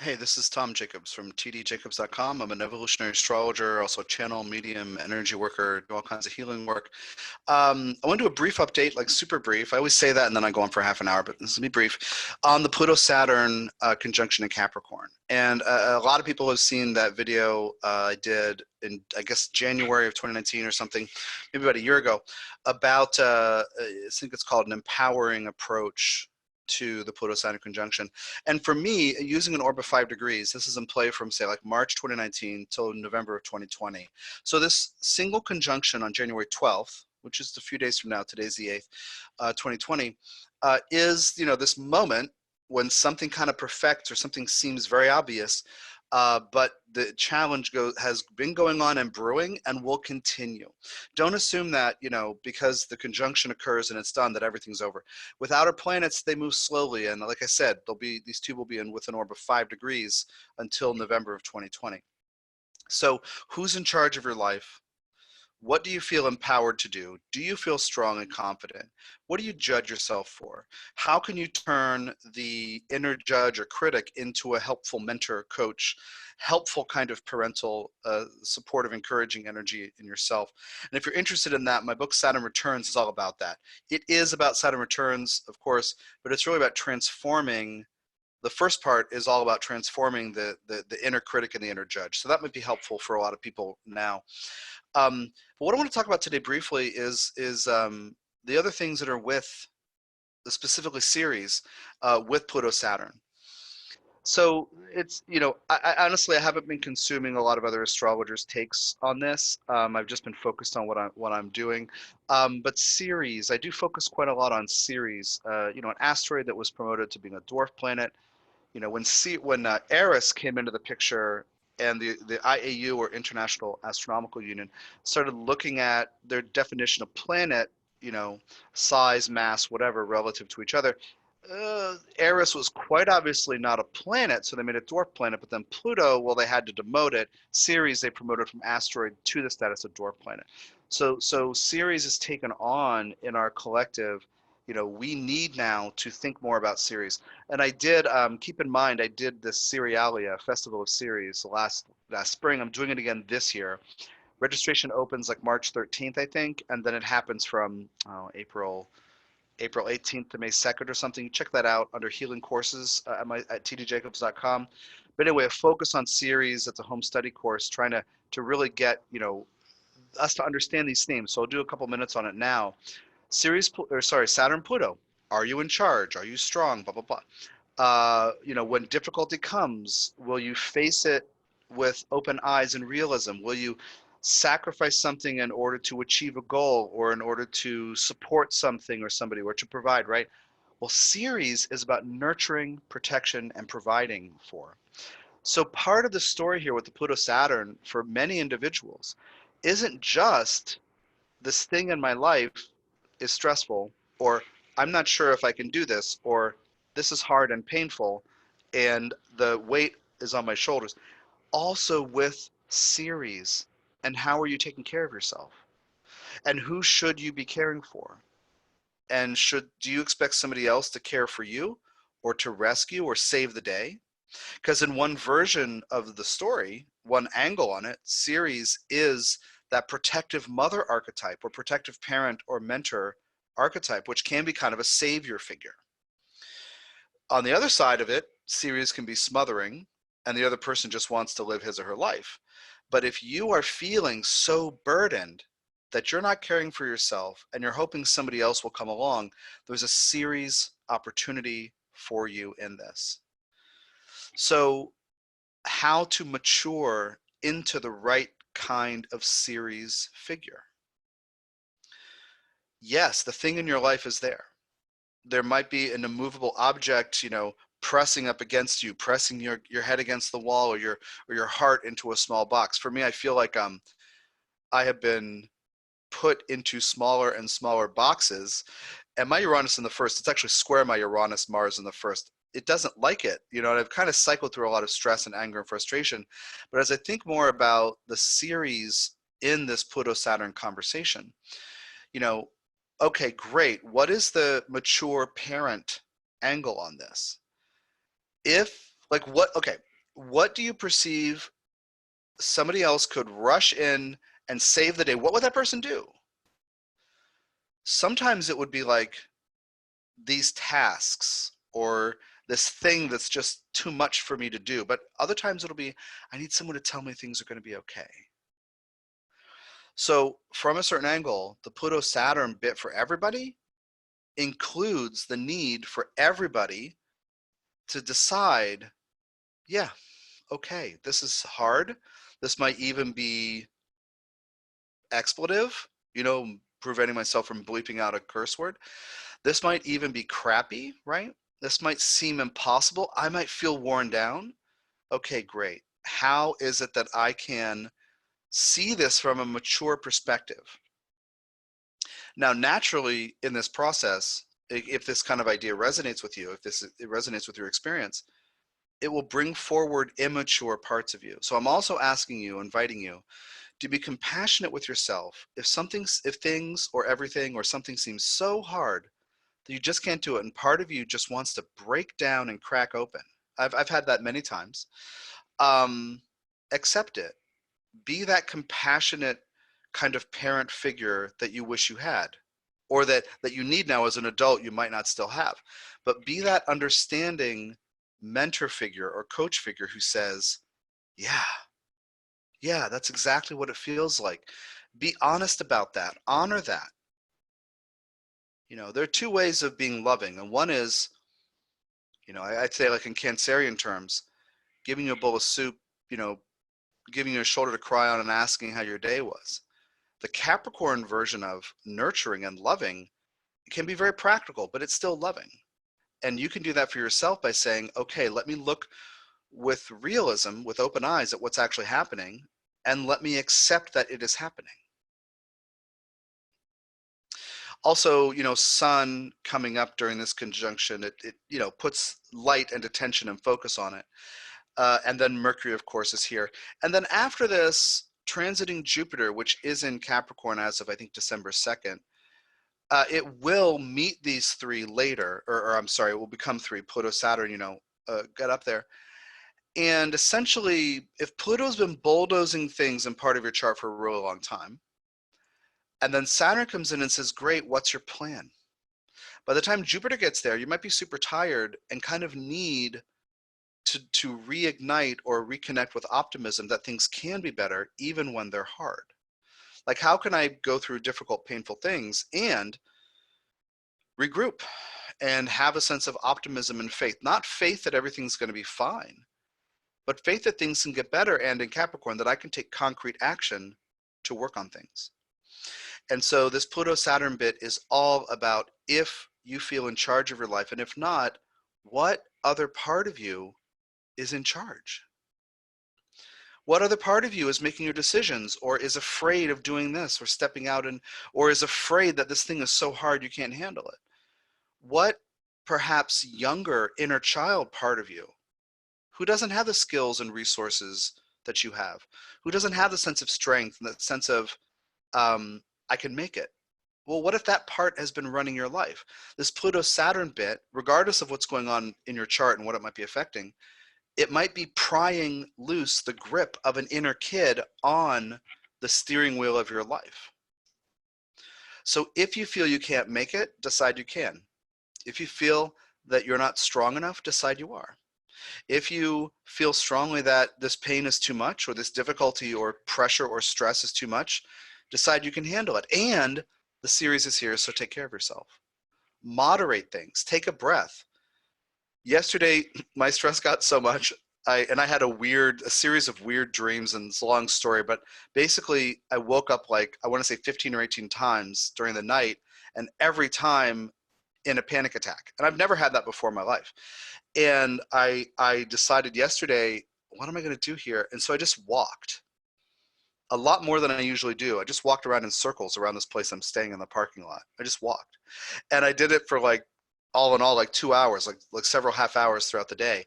Hey, this is Tom Jacobs from tdjacobs.com. I'm an evolutionary astrologer, also channel, medium, energy worker, do all kinds of healing work. I want to do a brief update, like super brief. I always say that and then I go on for half an hour, but this will be brief, on the Pluto-Saturn conjunction in Capricorn. And a lot of people have seen that video I did in, I guess, January of 2019 or something, maybe about a year ago, about, I think it's called an empowering approach to the Pluto-Saturn conjunction. And for me, using an orb of 5 degrees, this is in play from, say, like March 2019 till November of 2020. So this single conjunction on January 12th, which is a few days from now, today's the 8th, 2020, is, this moment when something kind of perfects or something seems very obvious, but the challenge has been going on and brewing and will continue. Don't assume that, because the conjunction occurs and it's done, that everything's over. With outer planets, they move slowly. And like I said, these two will be in with an orb of 5 degrees until November of 2020. So who's in charge of your life? What do you feel empowered to do? Do you feel strong and confident? What do you judge yourself for? How can you turn the inner judge or critic into a helpful mentor, coach, helpful kind of parental, supportive, encouraging energy in yourself? And if you're interested in that, my book Saturn Returns is all about that. It is about Saturn Returns, of course, but it's really about transforming. The first part is all about transforming the inner critic and the inner judge. So that might be helpful for a lot of people now. But what I want to talk about today briefly is the other things that are with specifically Ceres with Pluto-Saturn. So it's, I honestly, I haven't been consuming a lot of other astrologers' takes on this. I've just been focused on what I'm doing. But Ceres, I do focus quite a lot on Ceres. An asteroid that was promoted to being a dwarf planet. When Eris came into the picture and the IAU, or International Astronomical Union, started looking at their definition of planet, size, mass, whatever, relative to each other, Eris was quite obviously not a planet, so they made a dwarf planet. But then Pluto, well, they had to demote it. Ceres, they promoted from asteroid to the status of dwarf planet. So Ceres is taken on in our collective. We need now to think more about Ceres. And I did, keep in mind, I did the Cerealia, Festival of Ceres, last spring. I'm doing it again this year. Registration opens like March 13th, I think, and then it happens from April 18th to May 2nd or something. Check that out under healing courses at tdjacobs.com. But anyway, a focus on Ceres. It's a home study course trying to really get, us to understand these themes. So I'll do a couple minutes on it now. Saturn, Pluto. Are you in charge? Are you strong? Blah, blah, blah. When difficulty comes, will you face it with open eyes and realism? Will you sacrifice something in order to achieve a goal, or in order to support something or somebody, or to provide, right? Well, Ceres is about nurturing, protection, and providing for. So part of the story here with the Pluto-Saturn for many individuals isn't just this thing in my life is stressful, or I'm not sure if I can do this, or this is hard and painful, and the weight is on my shoulders. Also with Ceres, and how are you taking care of yourself? And who should you be caring for? And do you expect somebody else to care for you, or to rescue or save the day? Because in one version of the story, one angle on it, Ceres is that protective mother archetype, or protective parent or mentor archetype, which can be kind of a savior figure. On the other side of it, Ceres can be smothering, and the other person just wants to live his or her life. But if you are feeling so burdened that you're not caring for yourself and you're hoping somebody else will come along, there's a Ceres opportunity for you in this. So how to mature into the right kind of Ceres figure? Yes, the thing in your life is there. There might be an immovable object, pressing up against you, pressing your head against the wall, or your heart into a small box. For me, I feel like I have been put into smaller and smaller boxes, and my Uranus in the first, it's actually square my Uranus Mars in the first. It doesn't like it, and I've kind of cycled through a lot of stress and anger and frustration. But as I think more about the Ceres in this Pluto-Saturn conversation, okay, great. What is the mature parent angle on this? Okay, what do you perceive somebody else could rush in and save the day? What would that person do? Sometimes it would be like these tasks or this thing that's just too much for me to do. But other times it'll be, I need someone to tell me things are going to be okay. So from a certain angle, the Pluto-Saturn bit for everybody includes the need for everybody to decide, yeah, okay, this is hard. This might even be expletive, preventing myself from bleeping out a curse word. This might even be crappy, right? This might seem impossible. I might feel worn down. Okay, great. How is it that I can see this from a mature perspective? Now, naturally, in this process, if this kind of idea resonates with you, if it resonates with your experience, it will bring forward immature parts of you. So I'm also asking you, inviting you to be compassionate with yourself. If things or everything or something seems so hard that you just can't do it, and part of you just wants to break down and crack open. I've had that many times. Accept it. Be that compassionate kind of parent figure that you wish you had, or that you need now as an adult you might not still have. But be that understanding mentor figure or coach figure who says, yeah, that's exactly what it feels like. Be honest about that. Honor that. There are two ways of being loving, and one is, I'd say, like in Cancerian terms, giving you a bowl of soup, giving you a shoulder to cry on and asking how your day was. The Capricorn version of nurturing and loving can be very practical, but it's still loving. And you can do that for yourself by saying, okay, let me look with realism, with open eyes at what's actually happening, and let me accept that it is happening. Also, sun coming up during this conjunction, it puts light and attention and focus on it. And then Mercury, of course, is here. And then after this, transiting Jupiter, which is in Capricorn as of, I think, December 2nd, it will meet these three later, or I'm sorry, it will become three, Pluto, Saturn, get up there. And essentially, if Pluto's been bulldozing things in part of your chart for a really long time, and then Saturn comes in and says, great, what's your plan? By the time Jupiter gets there, you might be super tired and kind of need to reignite or reconnect with optimism that things can be better even when they're hard. Like, how can I go through difficult, painful things and regroup and have a sense of optimism and faith? Not faith that everything's going to be fine, but faith that things can get better, and in Capricorn, that I can take concrete action to work on things. And so this Pluto-Saturn bit is all about if you feel in charge of your life, and if not, what other part of you is in charge? What other part of you is making your decisions, or is afraid of doing this or stepping out, or is afraid that this thing is so hard you can't handle it? What perhaps younger inner child part of you who doesn't have the skills and resources that you have, who doesn't have the sense of strength and that sense of I can make it? Well, what if that part has been running your life? This Pluto-Saturn bit, regardless of what's going on in your chart and what it might be affecting, it might be prying loose the grip of an inner kid on the steering wheel of your life. So if you feel you can't make it, decide you can. If you feel that you're not strong enough, decide you are. If you feel strongly that this pain is too much, or this difficulty or pressure or stress is too much, decide you can handle it. And the Ceres is here, so take care of yourself. Moderate things. Take a breath. Yesterday, my stress got so much, I had a series of weird dreams, and it's a long story, but basically I woke up like, I want to say 15 or 18 times during the night, and every time in a panic attack. And I've never had that before in my life. And I decided yesterday, what am I going to do here? And so I just walked a lot more than I usually do. I just walked around in circles around this place I'm staying in the parking lot. I just walked. And I did it for like, all in all, like 2 hours, like several half hours throughout the day.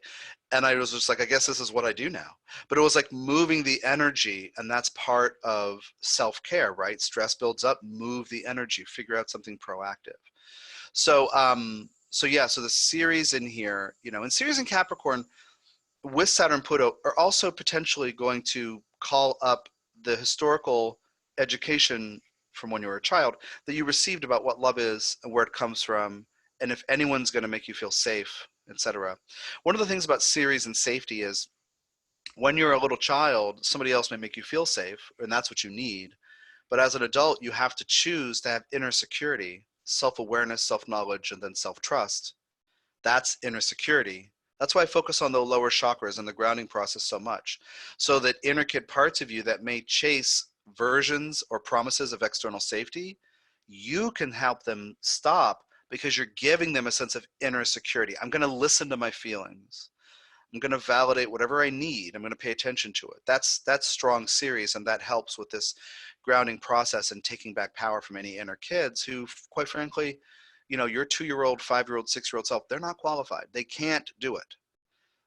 And I was just like, I guess this is what I do now. But it was like moving the energy, and that's part of self-care, right? Stress builds up, move the energy, figure out something proactive. So, so yeah, so the Ceres in here, and Ceres in Capricorn, with Saturn Pluto are also potentially going to call up the historical education from when you were a child that you received about what love is and where it comes from, and if anyone's going to make you feel safe, etc. One of the things about Ceres and safety is when you're a little child, somebody else may make you feel safe, and that's what you need. But as an adult, you have to choose to have inner security, self-awareness, self-knowledge, and then self-trust. That's inner security. That's why I focus on the lower chakras and the grounding process so much. So that intricate parts of you that may chase versions or promises of external safety, you can help them stop because you're giving them a sense of inner security. I'm going to listen to my feelings. I'm going to validate whatever I need. I'm going to pay attention to it. That's strong Ceres, and that helps with this grounding process and taking back power from any inner kids who, quite frankly, you know, your 2-year-old, 5-year-old, 6-year-old self, they're not qualified. They can't do it.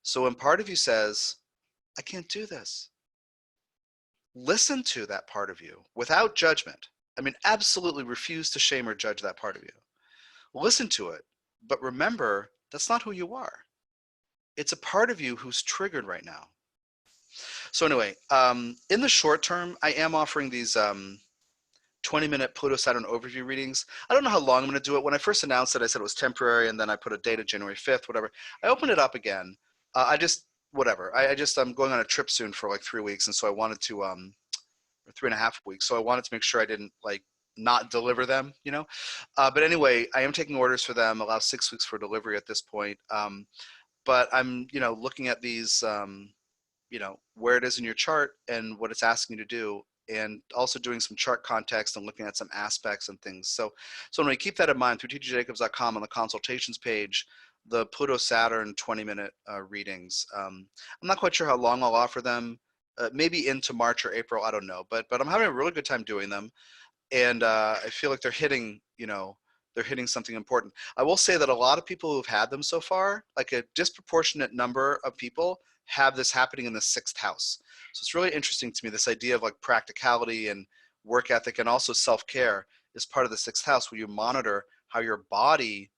So when part of you says, I can't do this, listen to that part of you without judgment. I mean, absolutely refuse to shame or judge that part of you. Listen to it, but remember, that's not who you are. It's a part of you who's triggered right now. So anyway, in the short term, I am offering these 20-minute Pluto-Saturn overview readings. I don't know how long I'm going to do it. When I first announced it, I said it was temporary, and then I put a date of January 5th, whatever. I opened it up again. Whatever. I'm going on a trip soon for like 3 weeks, and so I wanted to, or 3.5 weeks. So I wanted to make sure I didn't like not deliver them, you know. But anyway, I am taking orders for them. Allow 6 weeks for delivery at this point. But I'm, you know, looking at these, you know, where it is in your chart and what it's asking you to do, and also doing some chart context and looking at some aspects and things. So anyway, keep that in mind through tjjacobs.com on the consultations page, the Pluto-Saturn 20-minute readings. I'm not quite sure how long I'll offer them, maybe into March or April, I don't know, but I'm having a really good time doing them. And I feel like they're hitting, you know, they're hitting something important. I will say that a lot of people who've had them so far, like a disproportionate number of people, have this happening in the 6th house. So it's really interesting to me, this idea of like practicality and work ethic and also self-care is part of the 6th house, where you monitor how your body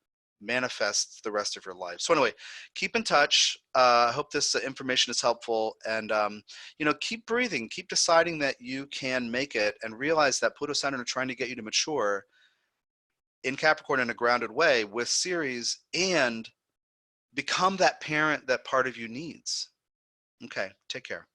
manifests the rest of your life. So anyway, keep in touch. I hope this information is helpful, and you know, keep breathing, keep deciding that you can make it, and realize that Pluto Saturn are trying to get you to mature in Capricorn in a grounded way with Ceres, and become that parent that part of you needs. Okay, take care.